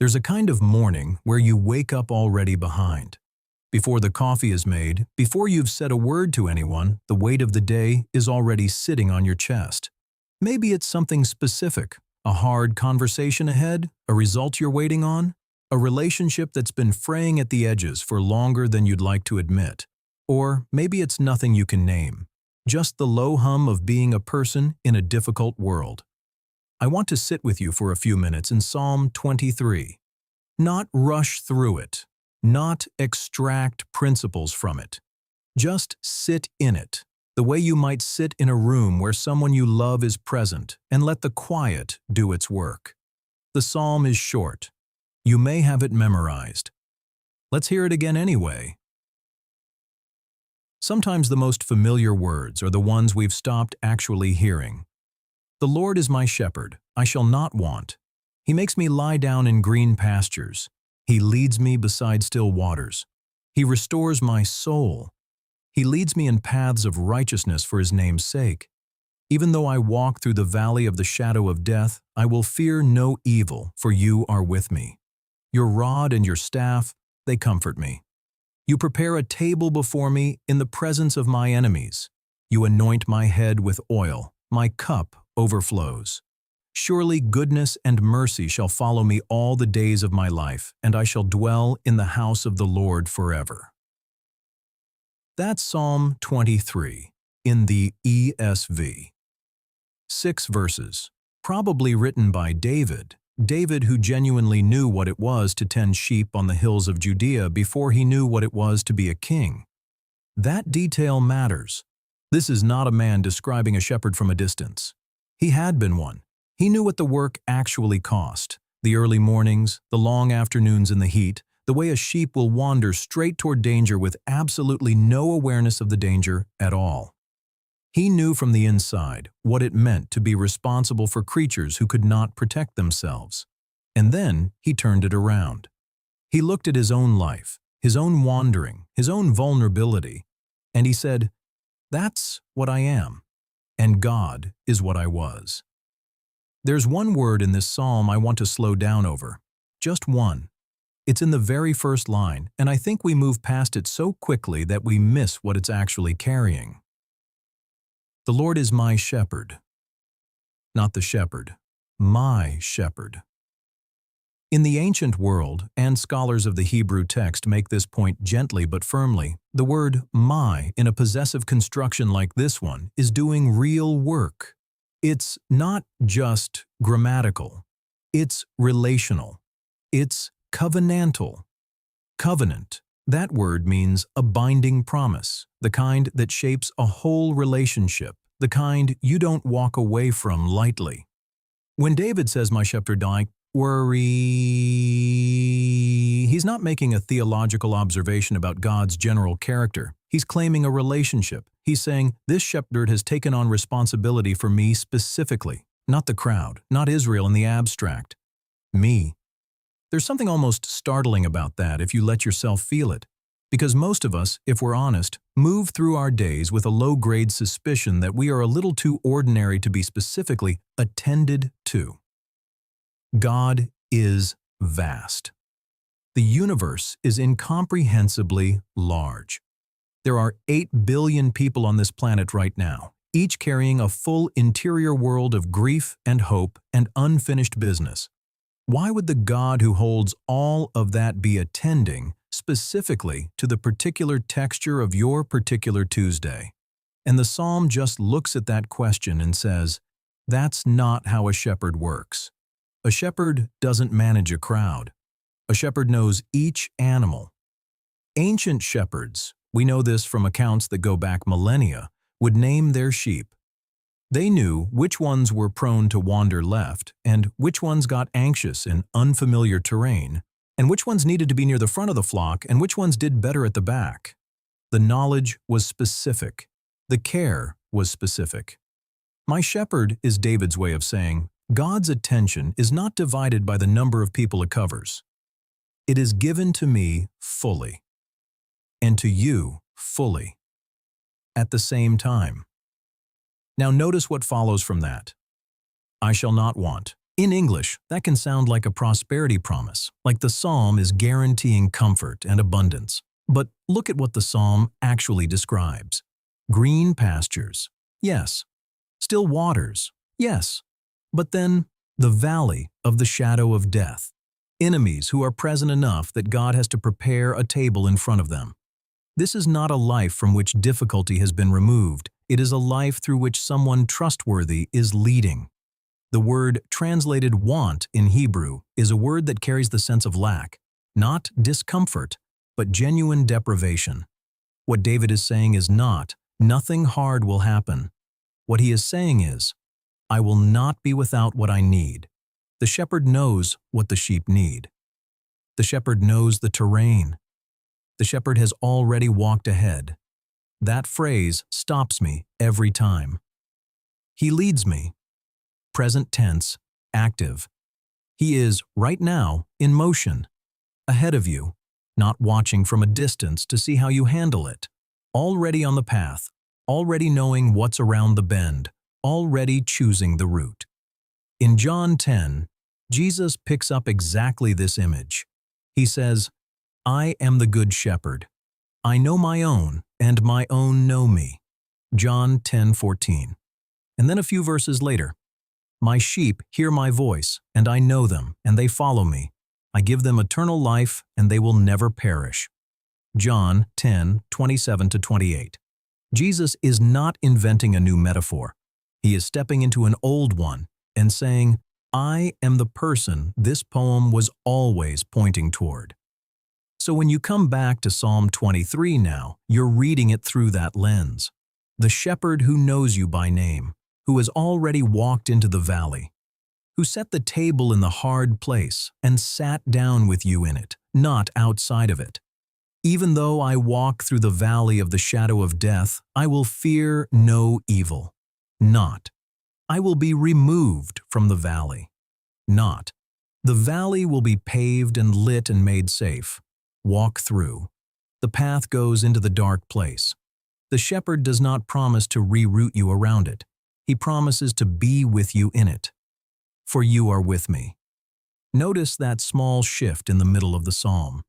There's a kind of morning where you wake up already behind. Before the coffee is made, before you've said a word to anyone, the weight of the day is already sitting on your chest. Maybe it's something specific, a hard conversation ahead, a result you're waiting on, a relationship that's been fraying at the edges for longer than you'd like to admit. Or maybe it's nothing you can name, just the low hum of being a person in a difficult world. I want to sit with you for a few minutes in Psalm 23. Not rush through it, not extract principles from it. Just sit in it, the way you might sit in a room where someone you love is present, and let the quiet do its work. The psalm is short. You may have it memorized. Let's hear it again anyway. Sometimes the most familiar words are the ones we've stopped actually hearing. The Lord is my shepherd, I shall not want. He makes me lie down in green pastures. He leads me beside still waters. He restores my soul. He leads me in paths of righteousness for his name's sake. Even though I walk through the valley of the shadow of death, I will fear no evil, for you are with me. Your rod and your staff, they comfort me. You prepare a table before me in the presence of my enemies. You anoint my head with oil. My cup overflows. Surely goodness and mercy shall follow me all the days of my life, and I shall dwell in the house of the Lord forever. That's Psalm 23 in the ESV. 6 verses, probably written by David who genuinely knew what it was to tend sheep on the hills of Judea before he knew what it was to be a king. That detail matters. This is not a man describing a shepherd from a distance. He had been one. He knew what the work actually cost. The early mornings, the long afternoons in the heat, the way a sheep will wander straight toward danger with absolutely no awareness of the danger at all. He knew from the inside what it meant to be responsible for creatures who could not protect themselves. And then he turned it around. He looked at his own life, his own wandering, his own vulnerability, and he said, "That's what I am, and God is what I was." There's one word in this psalm I want to slow down over. Just one. It's in the very first line, and I think we move past it so quickly that we miss what it's actually carrying. The Lord is my shepherd. Not the shepherd, my shepherd. In the ancient world, and scholars of the Hebrew text make this point gently but firmly, the word my in a possessive construction like this one is doing real work. It's not just grammatical. It's relational. It's covenantal. Covenant. That word means a binding promise, the kind that shapes a whole relationship, the kind you don't walk away from lightly. When David says, "My shepherd, I worry," he's not making a theological observation about God's general character. He's claiming a relationship. He's saying, this shepherd has taken on responsibility for me specifically, not the crowd, not Israel in the abstract. Me. There's something almost startling about that if you let yourself feel it. Because most of us, if we're honest, move through our days with a low-grade suspicion that we are a little too ordinary to be specifically attended to. God is vast. The universe is incomprehensibly large. There are 8 billion people on this planet right now, each carrying a full interior world of grief and hope and unfinished business. Why would the God who holds all of that be attending specifically to the particular texture of your particular Tuesday? And the psalm just looks at that question and says, that's not how a shepherd works. A shepherd doesn't manage a crowd. A shepherd knows each animal. Ancient shepherds, we know this from accounts that go back millennia, would name their sheep. They knew which ones were prone to wander left, and which ones got anxious in unfamiliar terrain, and which ones needed to be near the front of the flock, and which ones did better at the back. The knowledge was specific. The care was specific. My shepherd is David's way of saying, God's attention is not divided by the number of people it covers. It is given to me fully, and to you fully, at the same time. Now notice what follows from that. I shall not want. In English, that can sound like a prosperity promise, like the psalm is guaranteeing comfort and abundance. But look at what the psalm actually describes. Green pastures, yes. Still waters, yes. But then, the valley of the shadow of death. Enemies who are present enough that God has to prepare a table in front of them. This is not a life from which difficulty has been removed. It is a life through which someone trustworthy is leading. The word translated want in Hebrew is a word that carries the sense of lack, not discomfort, but genuine deprivation. What David is saying is not, nothing hard will happen. What he is saying is, I will not be without what I need. The shepherd knows what the sheep need. The shepherd knows the terrain. The shepherd has already walked ahead. That phrase stops me every time. He leads me. Present tense, active. He is, right now, in motion, ahead of you, not watching from a distance to see how you handle it. Already on the path, already knowing what's around the bend, already choosing the route. In John 10, Jesus picks up exactly this image. He says, I am the good shepherd. I know my own, and my own know me. John 10:14. And then a few verses later, my sheep hear my voice, and I know them, and they follow me. I give them eternal life, and they will never perish. John 10:27-28. Jesus is not inventing a new metaphor. He is stepping into an old one and saying, I am the person this poem was always pointing toward. So when you come back to Psalm 23 now, you're reading it through that lens. The shepherd who knows you by name, who has already walked into the valley, who set the table in the hard place and sat down with you in it, not outside of it. Even though I walk through the valley of the shadow of death, I will fear no evil. Not. I will be removed from the valley. Not. The valley will be paved and lit and made safe. Walk through. The path goes into the dark place. The shepherd does not promise to reroute you around it. He promises to be with you in it. For you are with me. Notice that small shift in the middle of the psalm.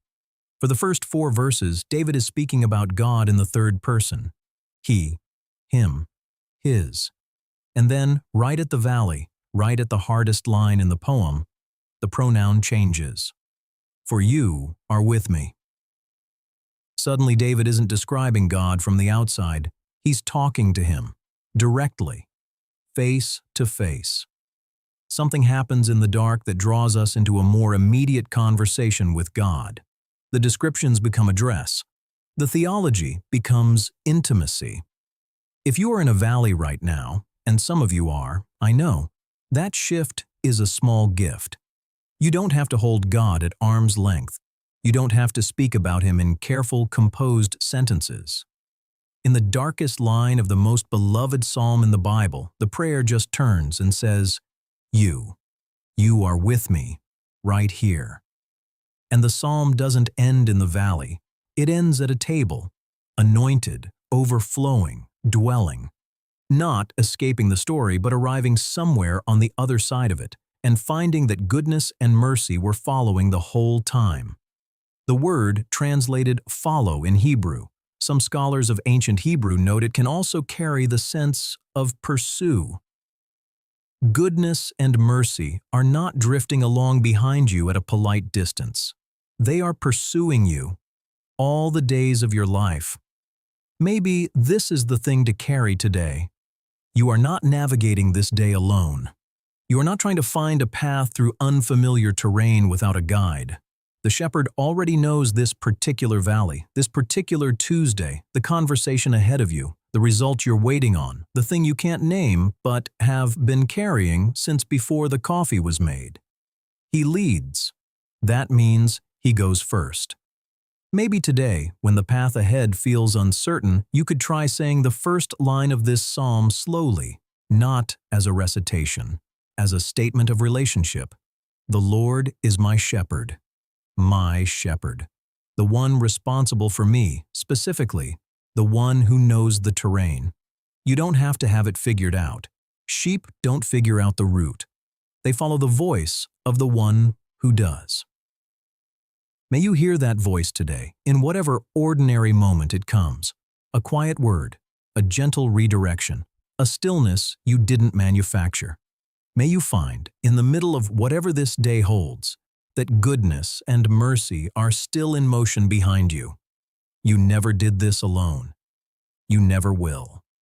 For the first 4 verses, David is speaking about God in the third person. He, him, his. And then, right at the valley, right at the hardest line in the poem, the pronoun changes. For you are with me. Suddenly, David isn't describing God from the outside. He's talking to him, directly, face to face. Something happens in the dark that draws us into a more immediate conversation with God. The descriptions become address. The theology becomes intimacy. If you are in a valley right now, and some of you are, I know, that shift is a small gift. You don't have to hold God at arm's length. You don't have to speak about Him in careful, composed sentences. In the darkest line of the most beloved psalm in the Bible, the prayer just turns and says, You are with me, right here. And the psalm doesn't end in the valley. It ends at a table, anointed, overflowing, dwelling. Not escaping the story, but arriving somewhere on the other side of it, and finding that goodness and mercy were following the whole time. The word translated follow in Hebrew. Some scholars of ancient Hebrew note it can also carry the sense of pursue. Goodness and mercy are not drifting along behind you at a polite distance. They are pursuing you all the days of your life. Maybe this is the thing to carry today. You are not navigating this day alone. You are not trying to find a path through unfamiliar terrain without a guide. The shepherd already knows this particular valley, this particular Tuesday, the conversation ahead of you, the result you're waiting on, the thing you can't name but have been carrying since before the coffee was made. He leads. That means He goes first. Maybe today, when the path ahead feels uncertain, you could try saying the first line of this psalm slowly, not as a recitation, as a statement of relationship. The Lord is my shepherd, the one responsible for me, specifically, the one who knows the terrain. You don't have to have it figured out. Sheep don't figure out the route. They follow the voice of the one who does. May you hear that voice today, in whatever ordinary moment it comes. A quiet word, a gentle redirection, a stillness you didn't manufacture. May you find, in the middle of whatever this day holds, that goodness and mercy are still in motion behind you. You never did this alone. You never will.